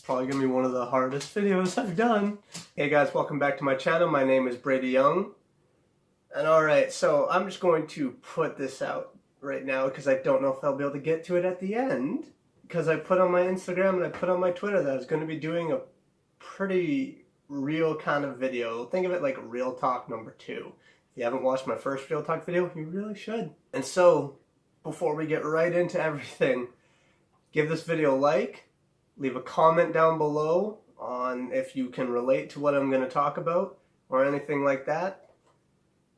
Probably gonna be one of the hardest videos I've done. Hey guys, welcome back to my channel. My name is Brady Young. And alright, so I'm just going to put this out right now because I don't know if I'll be able to get to it at the end. Because I put on my Instagram and I put on my Twitter that I was going to be doing a pretty real kind of video. Think of it like Real Talk number 2. If you haven't watched my first Real Talk video, you really should. And so, before we get right into everything, give this video a like, leave a comment down below on if you can relate to what I'm going to talk about or anything like that.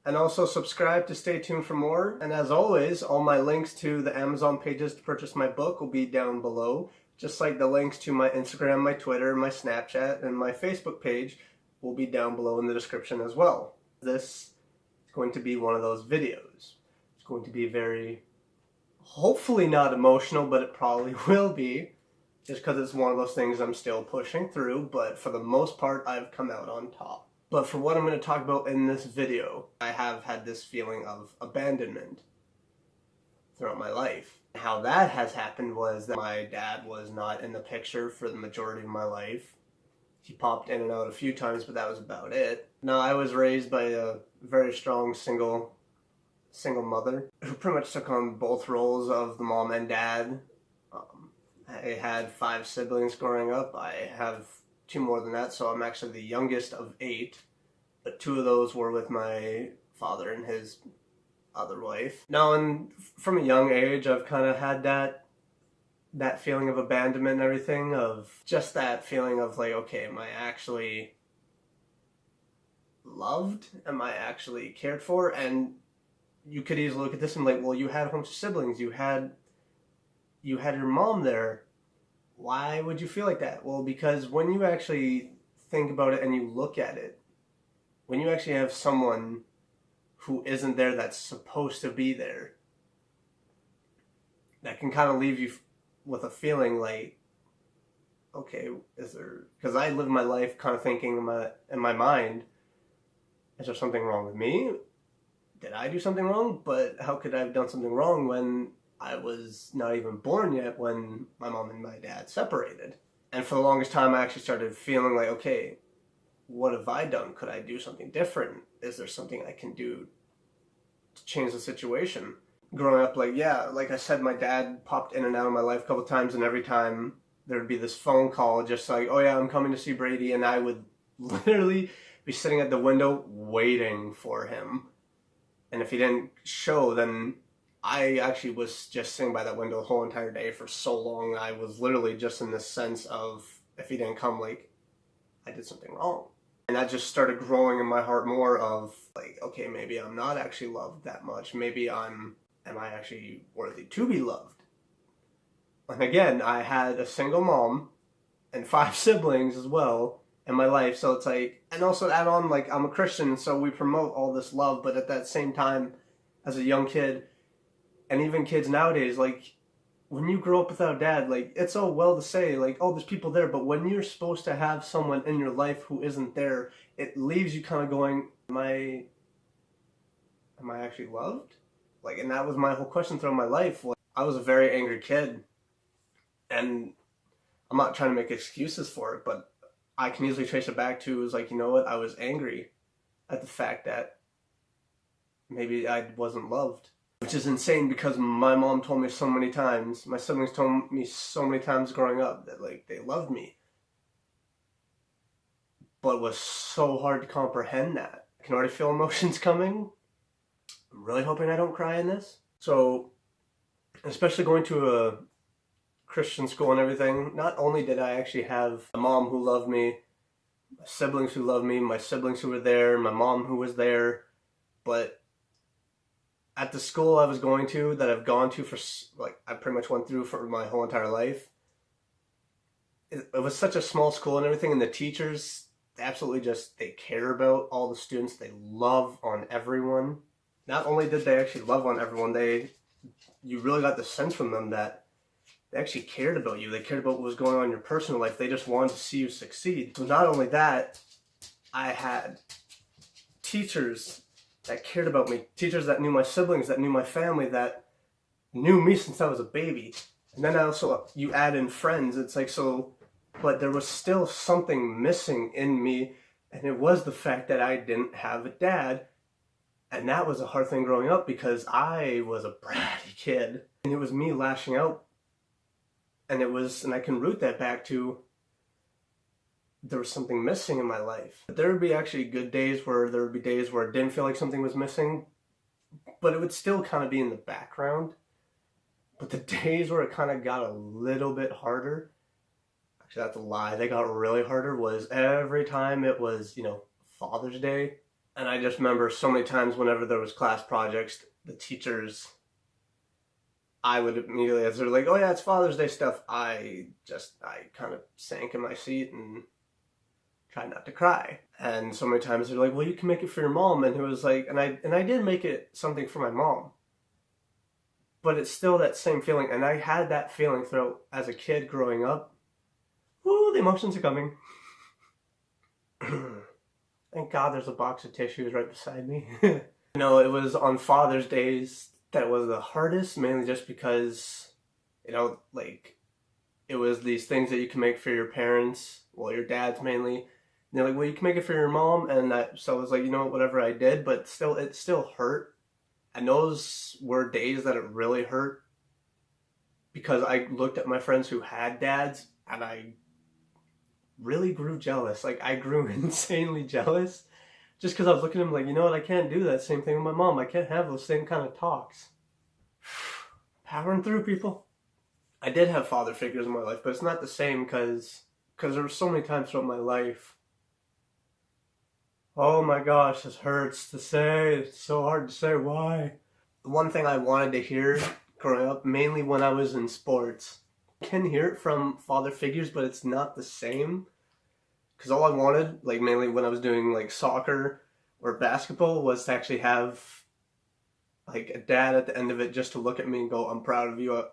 And also subscribe to stay tuned for more. And as always, all my links to the Amazon pages to purchase my book will be down below. Just like the links to my Instagram, my Twitter, my Snapchat, and my Facebook page will be down below in the description as well. This is going to be one of those videos. It's going to be very, hopefully not emotional, but it probably will be. Just because it's one of those things I'm still pushing through, but for the most part, I've come out on top. But for what I'm going to talk about in this video, I have had this feeling of abandonment throughout my life. How that has happened was that my dad was not in the picture for the majority of my life. He popped in and out a few times, but that was about it. Now, I was raised by a very strong single mother who pretty much took on both roles of the mom and dad. I had 5 siblings growing up. I have 2 more than that, so I'm actually the youngest of 8, but 2 of those were with my father and his other wife. Now, and from a young age, I've kind of had that feeling of abandonment and everything, of just that feeling of like, okay, am I actually loved? Am I actually cared for? And you could easily look at this and be like, well, you had a bunch of siblings, you had your mom there. Why would you feel like that? Well, because when you actually think about it and you look at it, when you actually have someone who isn't there that's supposed to be there, that can kind of leave you with a feeling like, okay, is there, because I live my life kind of thinking in my mind, is there something wrong with me? Did I do something wrong? But how could I have done something wrong when I was not even born yet, when my mom and my dad separated? And for the longest time, I actually started feeling like, okay, what have I done? Could I do something different? Is there something I can do to change the situation? Growing up, like I said, my dad popped in and out of my life a couple times, and every time there would be this phone call just like, oh yeah, I'm coming to see Brady, and I would literally be sitting at the window waiting for him. And if he didn't show, then I actually was just sitting by that window the whole entire day for so long. I was literally just in this sense of, if he didn't come, like, I did something wrong. And that just started growing in my heart more of, like, okay, maybe I'm not actually loved that much. Maybe am I actually worthy to be loved? And again, I had a single mom and 5 siblings as well in my life. So it's like, and also add on, like, I'm a Christian, so we promote all this love, but at that same time, as a young kid, and even kids nowadays, like, when you grow up without a dad, like, it's all well to say, like, oh, there's people there, but when you're supposed to have someone in your life who isn't there, it leaves you kind of going, am I actually loved? Like, and that was my whole question throughout my life. Like, I was a very angry kid, and I'm not trying to make excuses for it, but I can easily trace it back to, it was like, you know what, I was angry at the fact that maybe I wasn't loved. Which is insane because my mom told me so many times, my siblings told me so many times growing up that, like, they loved me. But it was so hard to comprehend that. I can already feel emotions coming. I'm really hoping I don't cry in this. So, especially going to a Christian school and everything, not only did I actually have a mom who loved me, my siblings who loved me, my siblings who were there, my mom who was there, but at the school I was going to, that I've gone to for, like, I pretty much went through for my whole entire life, it was such a small school and everything, and the teachers, absolutely just, they care about all the students, they love on everyone. Not only did they actually love on everyone, you really got the sense from them that they actually cared about you, they cared about what was going on in your personal life, they just wanted to see you succeed. So not only that, I had teachers that cared about me, teachers that knew my siblings, that knew my family, that knew me since I was a baby. And then also, you add in friends, it's like, so but there was still something missing in me, and it was the fact that I didn't have a dad. And that was a hard thing growing up because I was a bratty kid. And it was me lashing out. And I can root that back to there was something missing in my life. There would be actually good days where there would be days where it didn't feel like something was missing, but it would still kind of be in the background. But the days where it kind of got a little bit harder, actually that's a lie, they got really harder, was every time it was, Father's Day. And I just remember so many times whenever there was class projects, the teachers, I would immediately, as they're like, oh yeah, it's Father's Day stuff, I kind of sank in my seat and tried not to cry. And so many times they're like, well, you can make it for your mom. And it was like, and I did make it something for my mom. But it's still that same feeling. And I had that feeling throughout as a kid growing up. Ooh, the emotions are coming. Thank God there's a box of tissues right beside me. It was on Father's Days that was the hardest, mainly just because, it was these things that you can make for your parents, well, your dads mainly. And they're like, well, you can make it for your mom. And so I was like, whatever I did, but still, it still hurt. And those were days that it really hurt because I looked at my friends who had dads and I really grew jealous. Like, I grew insanely jealous just because I was looking at them like, I can't do that same thing with my mom. I can't have those same kind of talks. Powering through, people. I did have father figures in my life, but it's not the same because there were so many times throughout my life. Oh my gosh, this hurts to say. It's so hard to say. Why? The one thing I wanted to hear growing up, mainly when I was in sports, I can hear it from father figures, but it's not the same. Because all I wanted, mainly when I was doing soccer or basketball, was to actually have a dad at the end of it just to look at me and go, I'm proud of you.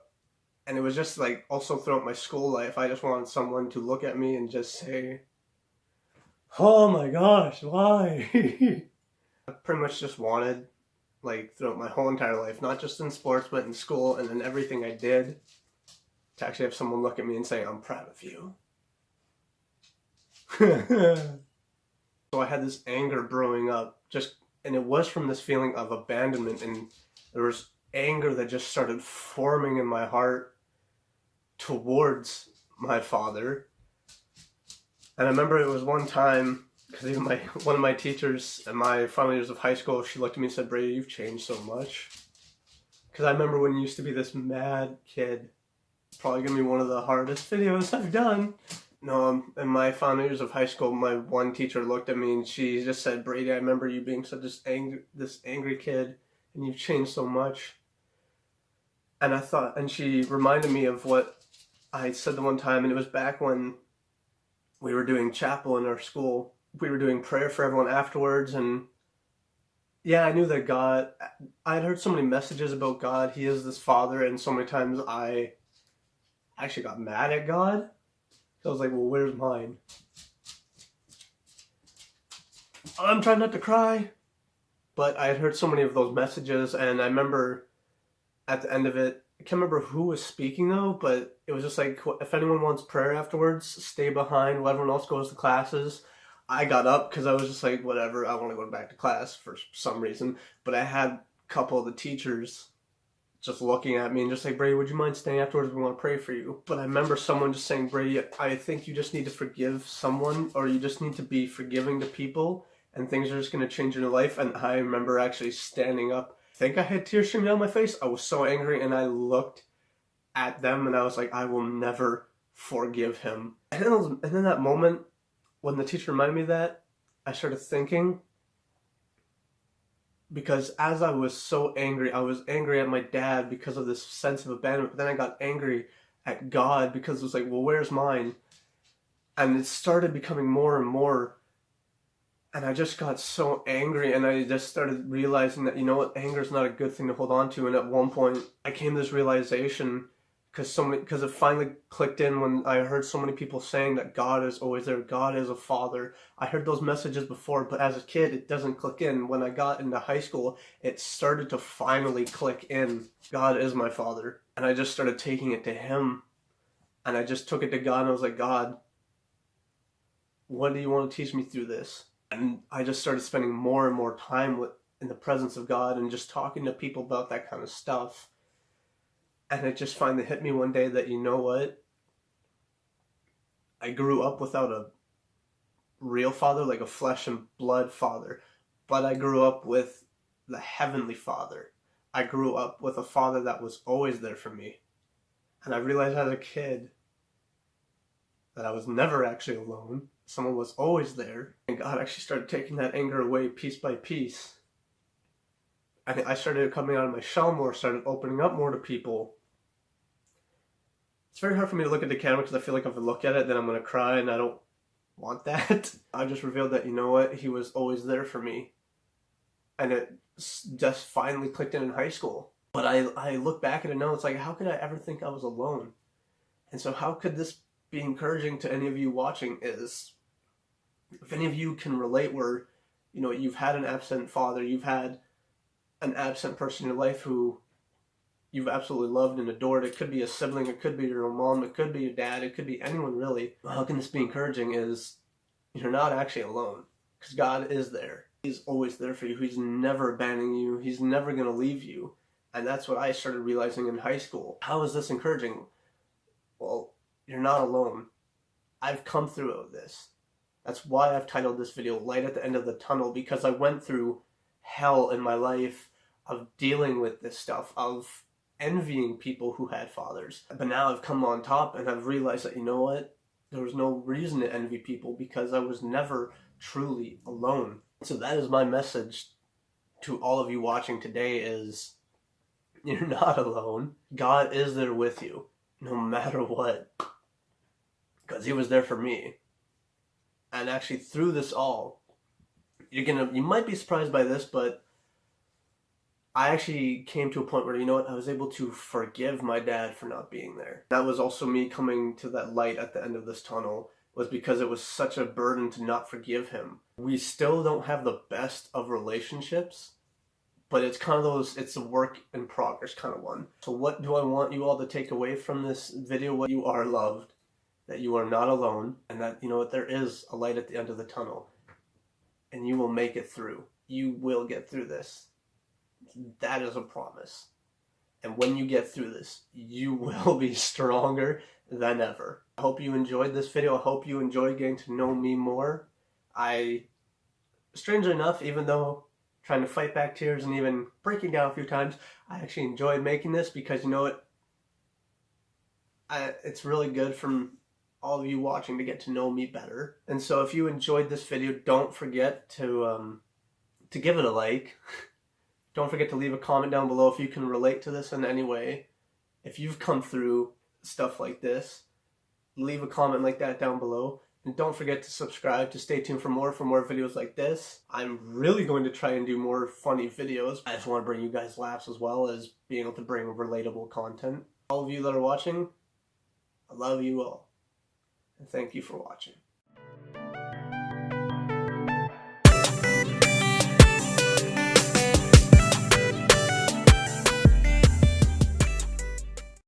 And it was just also throughout my school life, I just wanted someone to look at me and just say, oh my gosh, why? I pretty much just wanted, throughout my whole entire life, not just in sports, but in school and in everything I did, to actually have someone look at me and say, I'm proud of you. So I had this anger brewing up, and it was from this feeling of abandonment, and there was anger that just started forming in my heart towards my father. And I remember it was one time, because even one of my teachers in my final years of high school, she looked at me and said, Brady, you've changed so much. Because I remember when you used to be this mad kid. It's probably going to be one of the hardest videos I've done. No, in my final years of high school, my one teacher looked at me and she just said, Brady, I remember you being such this angry kid, and you've changed so much. And she reminded me of what I said the one time, and it was back when we were doing chapel in our school. We were doing prayer for everyone afterwards, and yeah, I knew that God, I'd heard so many messages about God. He is this Father, and so many times I actually got mad at God. So I was like, well, where's mine? I'm trying not to cry. But I had heard so many of those messages, and I remember at the end of it, I can't remember who was speaking though, but it was just like, if anyone wants prayer afterwards, stay behind while everyone else goes to classes. I got up because I was just like, whatever, I want to go back to class for some reason. But I had a couple of the teachers just looking at me and just like, Brady, would you mind staying afterwards? We want to pray for you. But I remember someone just saying, Brady, I think you just need to forgive someone, or you just need to be forgiving to people, and things are just going to change in your life. And I remember actually standing up. I think I had tears streaming down my face. I was so angry, and I looked at them and I was like, I will never forgive him. And in that moment, when the teacher reminded me of that, I started thinking, because as I was so angry, I was angry at my dad because of this sense of abandonment, but then I got angry at God because it was like, well, where's mine? And it started becoming more and more, and I just got so angry, and I just started realizing that, anger is not a good thing to hold on to. And at one point, I came to this realization, because it finally clicked in when I heard so many people saying that God is always there, God is a father. I heard those messages before, but as a kid, it doesn't click in. When I got into high school, it started to finally click in. God is my father. And I just started taking it to him. And I just took it to God, and I was like, God, what do you want to teach me through this? And I just started spending more and more time in the presence of God and just talking to people about that kind of stuff. And it just finally hit me one day that, you know what? I grew up without a real father, like a flesh and blood father, but I grew up with the Heavenly Father. I grew up with a father that was always there for me. And I realized as a kid that I was never actually alone. Someone was always there. And God actually started taking that anger away piece by piece. And I started coming out of my shell more, started opening up more to people. It's very hard for me to look at the camera because I feel like if I look at it, then I'm going to cry, and I don't want that. I just revealed that, you know what, he was always there for me. And it just finally clicked in high school. But I look back at it now, it's like, how could I ever think I was alone? And so how could this be encouraging to any of you watching is, if any of you can relate where, you know, you've had an absent father, you've had an absent person in your life who you've absolutely loved and adored. It could be a sibling, it could be your own mom, it could be your dad, it could be anyone really. How can this be encouraging is you're not actually alone, because God is there. He's always there for you. He's never abandoning you. He's never going to leave you. And that's what I started realizing in high school. How is this encouraging? Well, you're not alone. I've come through this. That's why I've titled this video Light at the End of the Tunnel, because I went through hell in my life of dealing with this stuff, of envying people who had fathers. But now I've come on top and I've realized that, you know what? There was no reason to envy people because I was never truly alone. So that is my message to all of you watching today is, you're not alone. God is there with you, no matter what. Because he was there for me. And actually through this all, you might be surprised by this, but I actually came to a point where, you know what, I was able to forgive my dad for not being there. That was also me coming to that light at the end of this tunnel, was because it was such a burden to not forgive him. We still don't have the best of relationships, but it's kind of those, it's a work in progress kind of one. So what do I want you all to take away from this video? What you are loved, that you are not alone, and that, you know what, there is a light at the end of the tunnel, and you will make it through. You will get through this. That is a promise. And when you get through this, you will be stronger than ever. I hope you enjoyed this video. I hope you enjoyed getting to know me more. Strangely enough, even though trying to fight back tears and even breaking down a few times, I actually enjoyed making this because, you know what, it's really good from all of you watching to get to know me better. And so if you enjoyed this video, don't forget to give it a like. Don't forget to leave a comment down below if you can relate to this in any way. If you've come through stuff like this, leave a comment like that down below. And don't forget to subscribe to stay tuned for more videos like this. I'm really going to try and do more funny videos. I just want to bring you guys laughs as well as being able to bring relatable content. All of you that are watching, I love you all. And thank you for watching.